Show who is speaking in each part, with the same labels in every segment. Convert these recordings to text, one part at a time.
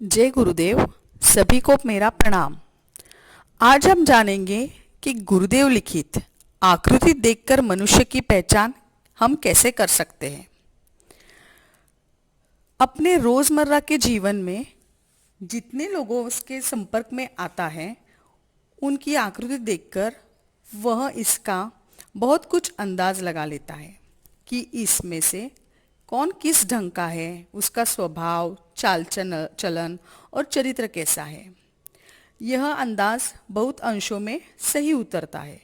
Speaker 1: जय गुरुदेव। सभी को मेरा प्रणाम। आज हम जानेंगे कि गुरुदेव लिखित आकृति देखकर मनुष्य की पहचान हम कैसे कर सकते हैं। अपने रोजमर्रा के जीवन में जितने लोगों के संपर्क में आता है, उनकी आकृति देखकर वह इसका बहुत कुछ अंदाज लगा लेता है कि इसमें से कौन किस ढंग का है, उसका स्वभाव, चाल चलन और चरित्र कैसा है। यह अंदाज बहुत अंशों में सही उतरता है।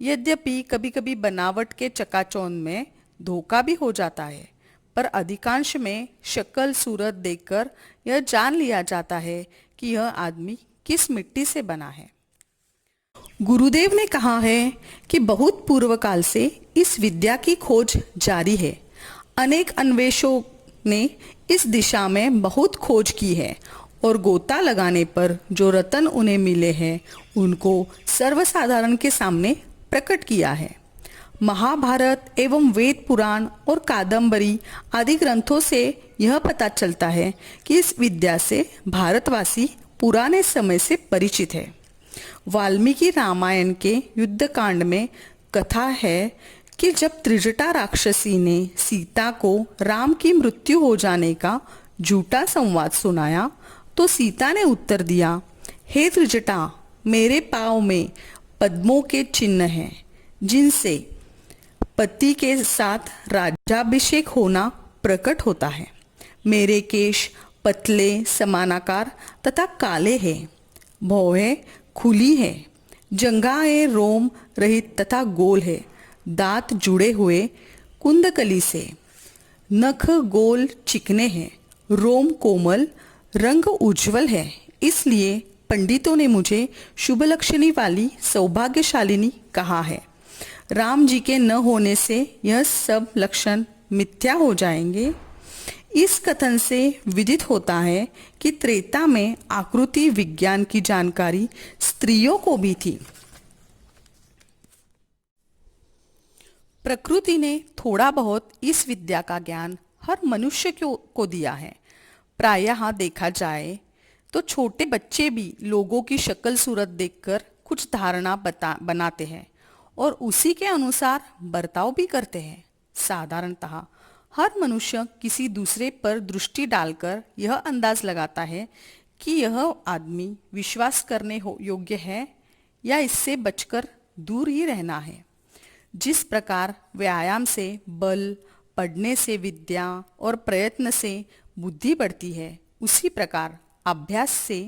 Speaker 1: यद्यपि कभी कभी बनावट के चकाचौंध में धोखा भी हो जाता है, पर अधिकांश में शक्ल सूरत देखकर यह जान लिया जाता है कि यह आदमी किस मिट्टी से बना है। गुरुदेव ने कहा है कि बहुत पूर्व काल से इस विद्या की खोज जारी है। अनेक अन्वेषकों ने इस दिशा में बहुत खोज की है और गोता लगाने पर जो रत्न उन्हें मिले हैं, उनको सर्वसाधारण के सामने प्रकट किया है। महाभारत एवं वेद पुराण और कादंबरी आदि ग्रंथों से यह पता चलता है कि इस विद्या से भारतवासी पुराने समय से परिचित है। वाल्मीकि रामायण के युद्धकांड में कथा है कि जब त्रिजटा राक्षसी ने सीता को राम की मृत्यु हो जाने का झूठा संवाद सुनाया, तो सीता ने उत्तर दिया, हे त्रिजटा, मेरे पाँव में पद्मों के चिन्ह हैं, जिनसे पति के साथ राज्याभिषेक होना प्रकट होता है। मेरे केश पतले, समानाकार तथा काले हैं, भौहें खुली है, जंघाएं रोम रहित तथा गोल है, दांत जुड़े हुए कुंदकली से, नख गोल चिकने हैं, रोम कोमल, रंग उज्जवल है। इसलिए पंडितों ने मुझे शुभलक्षणी वाली सौभाग्यशालिनी कहा है। राम जी के न होने से यह सब लक्षण मिथ्या हो जाएंगे। इस कथन से विदित होता है कि त्रेता में आकृति विज्ञान की जानकारी स्त्रियों को भी थी। प्रकृति ने थोड़ा बहुत इस विद्या का ज्ञान हर मनुष्य को दिया है। प्रायः देखा जाए तो छोटे बच्चे भी लोगों की शक्ल सूरत देखकर कुछ धारणा बनाते हैं और उसी के अनुसार बर्ताव भी करते हैं। साधारणतः हर मनुष्य किसी दूसरे पर दृष्टि डालकर यह अंदाज लगाता है कि यह आदमी विश्वास करने योग्य है या इससे बचकर दूर ही रहना है। जिस प्रकार व्यायाम से बल, पढ़ने से विद्या और प्रयत्न से बुद्धि बढ़ती है, उसी प्रकार अभ्यास से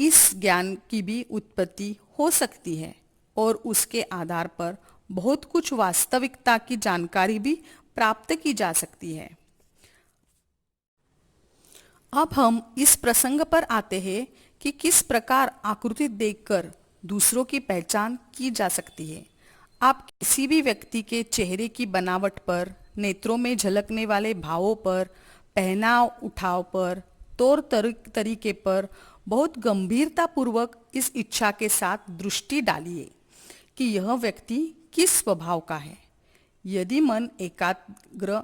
Speaker 1: इस ज्ञान की भी उत्पत्ति हो सकती है और उसके आधार पर बहुत कुछ वास्तविकता की जानकारी भी प्राप्त की जा सकती है। अब हम इस प्रसंग पर आते हैं कि किस प्रकार आकृति देखकर दूसरों की पहचान की जा सकती है। आप किसी भी व्यक्ति के चेहरे की बनावट पर, नेत्रों में झलकने वाले भावों पर, पहनाव उठाव पर, तौर तरीके पर बहुत गंभीरता पूर्वक इस इच्छा के साथ दृष्टि डालिए कि यह व्यक्ति किस स्वभाव का है। यदि मन एकाग्र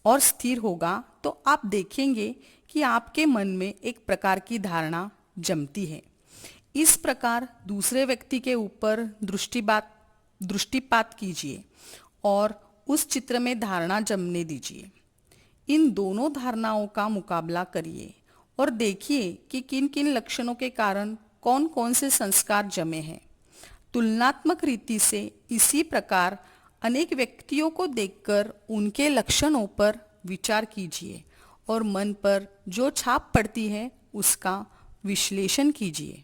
Speaker 1: और स्थिर होगा तो आप देखेंगे कि आपके मन में एक प्रकार की धारणा जमती है। इस प्रकार दूसरे व्यक्ति के ऊपर दृष्टिपात कीजिए और उस चित्र में धारणा जमने दीजिए। इन दोनों धारणाओं का मुकाबला करिए और देखिए कि किन किन लक्षणों के कारण कौन कौन से संस्कार जमे हैं। तुलनात्मक रीति से इसी प्रकार अनेक व्यक्तियों को देखकर उनके लक्षणों पर विचार कीजिए और मन पर जो छाप पड़ती है उसका विश्लेषण कीजिए।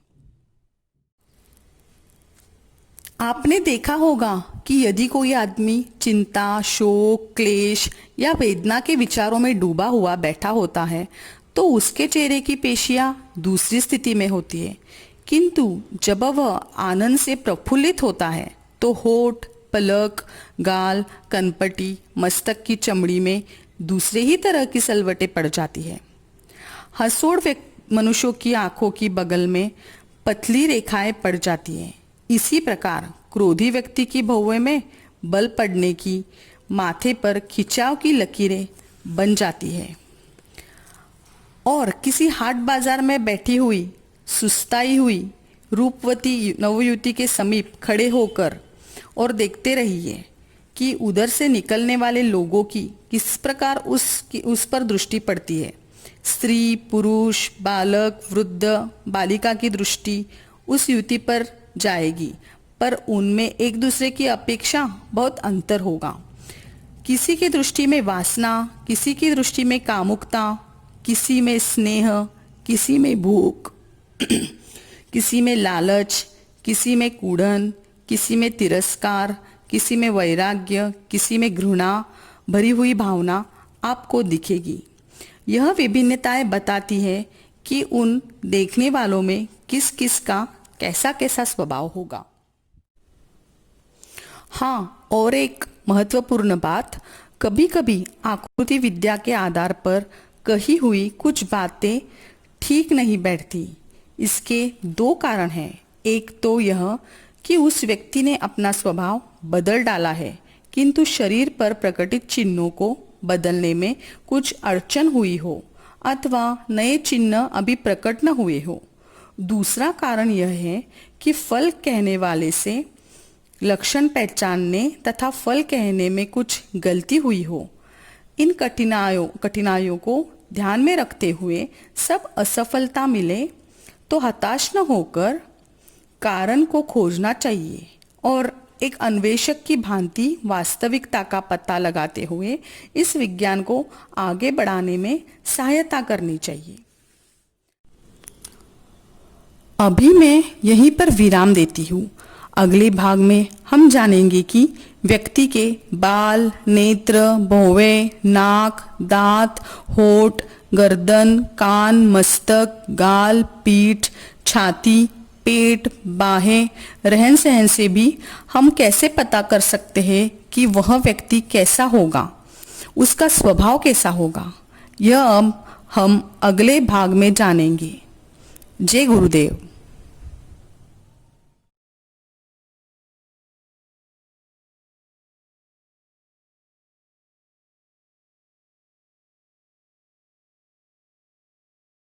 Speaker 1: आपने देखा होगा कि यदि कोई आदमी चिंता, शोक, क्लेश या वेदना के विचारों में डूबा हुआ बैठा होता है तो उसके चेहरे की पेशियां दूसरी स्थिति में होती है, किंतु जब वह आनंद से प्रफुल्लित होता है तो होठ, पलक, गाल, कनपटी, मस्तक की चमड़ी में दूसरे ही तरह की सलवटें पड़ जाती है। हंसोड़ मनुष्यों की आंखों की बगल में पतली रेखाएं पड़ जाती हैं। इसी प्रकार क्रोधी व्यक्ति की भौहें में बल पड़ने की, माथे पर खिंचाव की लकीरें बन जाती है। और किसी हाट बाजार में बैठी हुई सुस्ताई हुई रूपवती नवयुवती के समीप खड़े होकर और देखते रहिए कि उधर से निकलने वाले लोगों की किस प्रकार उस पर दृष्टि पड़ती है। स्त्री, पुरुष, बालक, वृद्ध, बालिका की दृष्टि उस युवती पर जाएगी, पर उनमें एक दूसरे की अपेक्षा बहुत अंतर होगा। किसी की दृष्टि में वासना, किसी की दृष्टि में कामुकता, किसी में स्नेह, किसी में भूख, किसी में लालच, किसी में कूढ़न, किसी में तिरस्कार, किसी में वैराग्य, किसी में घृणा भरी हुई भावना आपको दिखेगी। यह विभिन्नताएं बताती है कि उन देखने वालों में किस किस का कैसा कैसा स्वभाव होगा। हाँ, और एक महत्वपूर्ण बात, कभी कभी आकृति विद्या के आधार पर कही हुई कुछ बातें ठीक नहीं बैठती। इसके दो कारण हैं। एक तो यह कि उस व्यक्ति ने अपना स्वभाव बदल डाला है, किंतु शरीर पर प्रकटित चिन्हों को बदलने में कुछ अड़चन हुई हो, अथवा नए चिन्ह अभी प्रकट न हुए हो। दूसरा कारण यह है कि फल कहने वाले से लक्षण पहचानने तथा फल कहने में कुछ गलती हुई हो। इन कठिनाइयों को ध्यान में रखते हुए सब असफलता मिले तो हताश न होकर कारण को खोजना चाहिए और एक अन्वेषक की भांति वास्तविकता का पता लगाते हुए इस विज्ञान को आगे बढ़ाने में सहायता करनी चाहिए। अभी मैं यहीं पर विराम देती हूँ। अगले भाग में हम जानेंगे कि व्यक्ति के बाल, नेत्र, भौवें, नाक, दांत, होठ, गर्दन, कान, मस्तक, गाल, पीठ, छाती, पेट, बाहें, रहन सहन से भी हम कैसे पता कर सकते हैं कि वह व्यक्ति कैसा होगा, उसका स्वभाव कैसा होगा। यह अब हम अगले भाग में जानेंगे। जय गुरुदेव।